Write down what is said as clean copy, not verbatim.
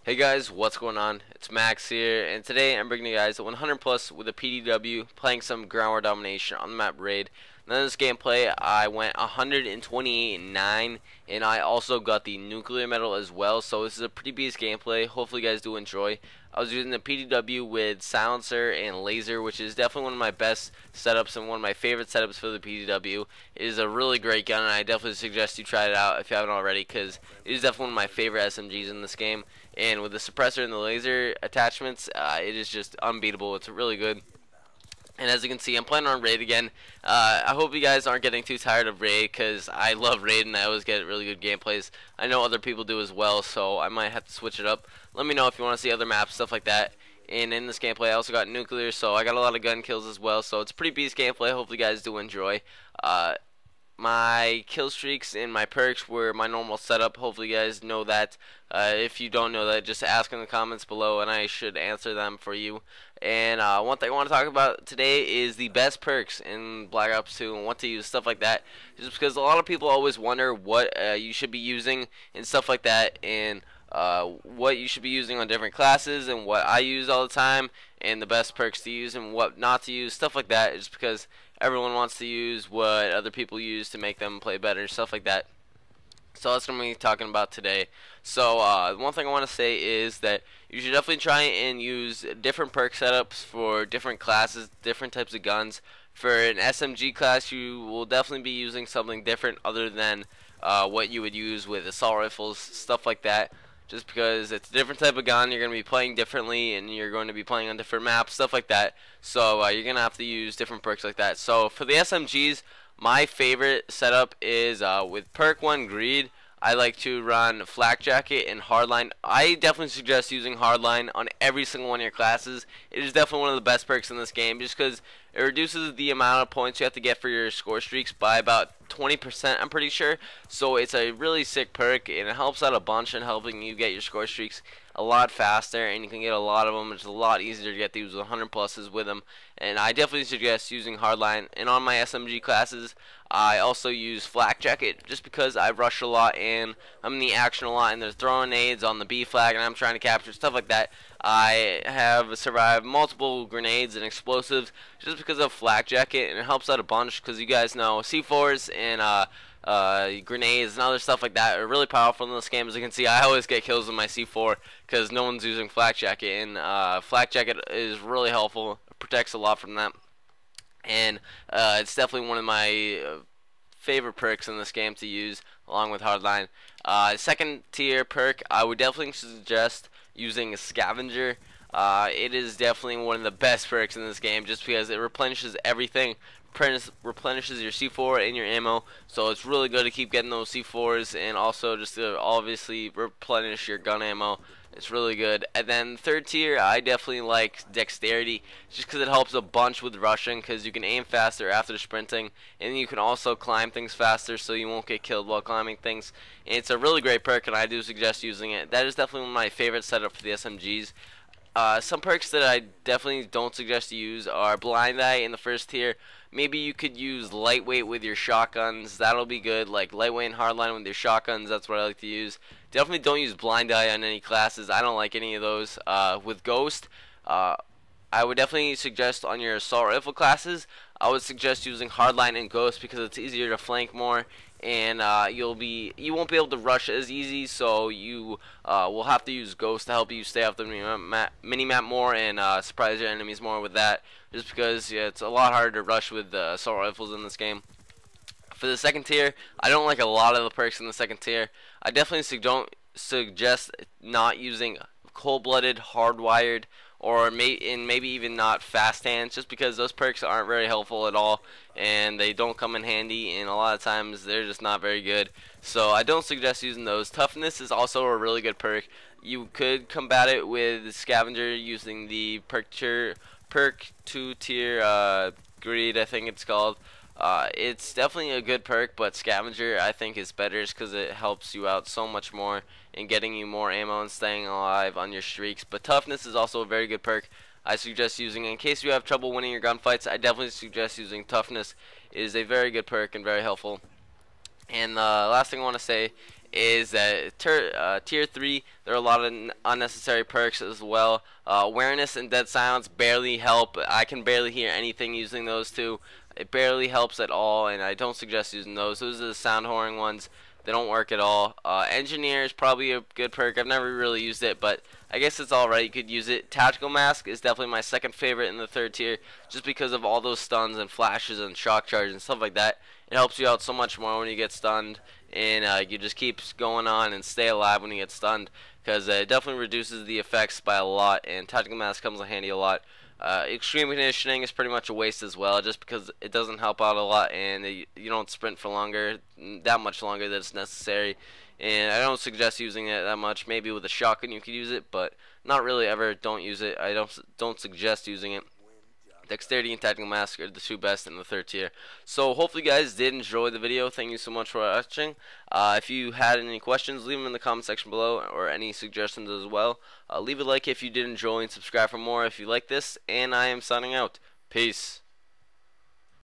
Hey guys, what's going on? It's Max here, and today I'm bringing you guys a 100 plus with a PDW, playing some ground war domination on the map Raid. Now in this gameplay, I went 128-9, and I also got the nuclear medal as well. So this is a pretty beast gameplay. Hopefully you guys do enjoy. I was using the PDW with silencer and laser, which is definitely one of my best setups and one of my favorite setups for the PDW. It is a really great gun, and I definitely suggest you try it out if you haven't already, because it is definitely one of my favorite SMGs in this game. And with the suppressor and the laser attachments, it is just unbeatable. It's really good. And as you can see, I'm playing on Raid again. I hope you guys aren't getting too tired of Raid, because I love Raid and I always get really good gameplays. I know other people do as well, so I might have to switch it up. Let me know if you want to see other maps, stuff like that. And in this gameplay, I also got nuclear, so I got a lot of gun kills as well. So it's a pretty beast gameplay. Hopefully you guys do enjoy. My kill streaks and my perks were my normal setup. Hopefully you guys know that. If you don't know that, just ask in the comments below and I should answer them for you. And one thing I want to talk about today is the best perks in Black Ops 2 and what to use, stuff like that. Just because a lot of people always wonder what you should be using and stuff like that, and what you should be using on different classes and what I use all the time, and the best perks to use and what not to use, stuff like that. Just because everyone wants to use what other people use to make them play better, stuff like that. So that's what I'm going to be talking about today. So one thing I want to say is that you should definitely try and use different perk setups for different classes, different types of guns. For an SMG class, you will definitely be using something different other than what you would use with assault rifles, stuff like that. Just because it's a different type of gun, you're going to be playing differently, and you're going to be playing on different maps, stuff like that. So you're going to have to use different perks like that. So for the SMGs, my favorite setup is with perk 1 Greed. I like to run Flak Jacket and Hardline. I definitely suggest using Hardline on every single one of your classes. It is definitely one of the best perks in this game, just because it reduces the amount of points you have to get for your score streaks by about 20%, I'm pretty sure. So it's a really sick perk, and it helps out a bunch in helping you get your score streaks a lot faster, and you can get a lot of them. It's a lot easier to get these 100 pluses with them, and I definitely suggest using Hardline. And on my SMG classes, I also use Flak Jacket just because I rush a lot and I'm in the action a lot, and they're throwing nades on the B flag and I'm trying to capture stuff like that. I have survived multiple grenades and explosives just because of Flak Jacket, and it helps out a bunch because you guys know C4s and grenades and other stuff like that are really powerful in this game. As you can see, I always get kills with my C4 because no one's using Flak Jacket, and Flak Jacket is really helpful. It protects a lot from that, and it's definitely one of my favorite perks in this game to use along with Hardline. Second tier perk, I would definitely suggest using a Scavenger. It is definitely one of the best perks in this game just because it replenishes everything. Replenishes your C4 and your ammo, so it's really good to keep getting those C4s, and also just to obviously replenish your gun ammo. It's really good. And then third tier, I definitely like Dexterity just because it helps a bunch with rushing, because you can aim faster after sprinting, and you can also climb things faster so you won't get killed while climbing things. And it's a really great perk, and I do suggest using it. That is definitely one of my favorite setups for the SMGs. Some perks that I definitely don't suggest you use are Blind Eye in the first tier. Maybe you could use Lightweight with your shotguns. That'll be good. Like Lightweight and Hardline with your shotguns. That's what I like to use. Definitely don't use Blind Eye on any classes. I don't like any of those. With Ghost, I would definitely suggest on your assault rifle classes, I would suggest using Hardline and Ghost because it's easier to flank more, and you won't be able to rush as easy, so you will have to use Ghost to help you stay off the mini-map more and surprise your enemies more with that, just because it's a lot harder to rush with assault rifles in this game. For the second tier, I don't like a lot of the perks in the second tier. I definitely don't suggest not using Cold-Blooded, Hardwired, or maybe even not Fast Hands, just because those perks aren't very helpful at all, and they don't come in handy, and a lot of times they're just not very good. So I don't suggest using those. Toughness is also a really good perk. You could combat it with Scavenger using the perk 2 tier Greed, I think it's called. It's definitely a good perk, but Scavenger I think is better just because it helps you out so much more in getting you more ammo and staying alive on your streaks. But Toughness is also a very good perk. I suggest using in case you have trouble winning your gunfights. I definitely suggest using Toughness. It is a very good perk and very helpful. And the last thing I want to say is that tier 3, there are a lot of unnecessary perks as well. Awareness and dead silence barely help. I can barely hear anything using those two. It barely helps at all, and I don't suggest using those. Those are the sound whoring ones. They don't work at all. Engineer is probably a good perk. I've never really used it, but I guess it's alright. You could use it. Tactical Mask is definitely my second favorite in the third tier, just because of all those stuns and flashes and shock charge and stuff like that. It helps you out so much more when you get stunned, and you just keep going on and stay alive when you get stunned, because it definitely reduces the effects by a lot, and Tactical Mask comes in handy a lot. Extreme Conditioning is pretty much a waste as well, just because it doesn't help out a lot, and you don't sprint for longer, that much longer than it's necessary. And I don't suggest using it that much. Maybe with a shotgun you could use it, but not really ever. Don't use it. I don't suggest using it. Dexterity and Tactical Mask are the two best in the third tier. So hopefully you guys did enjoy the video. Thank you so much for watching. If you had any questions, leave them in the comment section below, or any suggestions as well. Leave a like if you did enjoy, and subscribe for more if you like this. And I am signing out. Peace.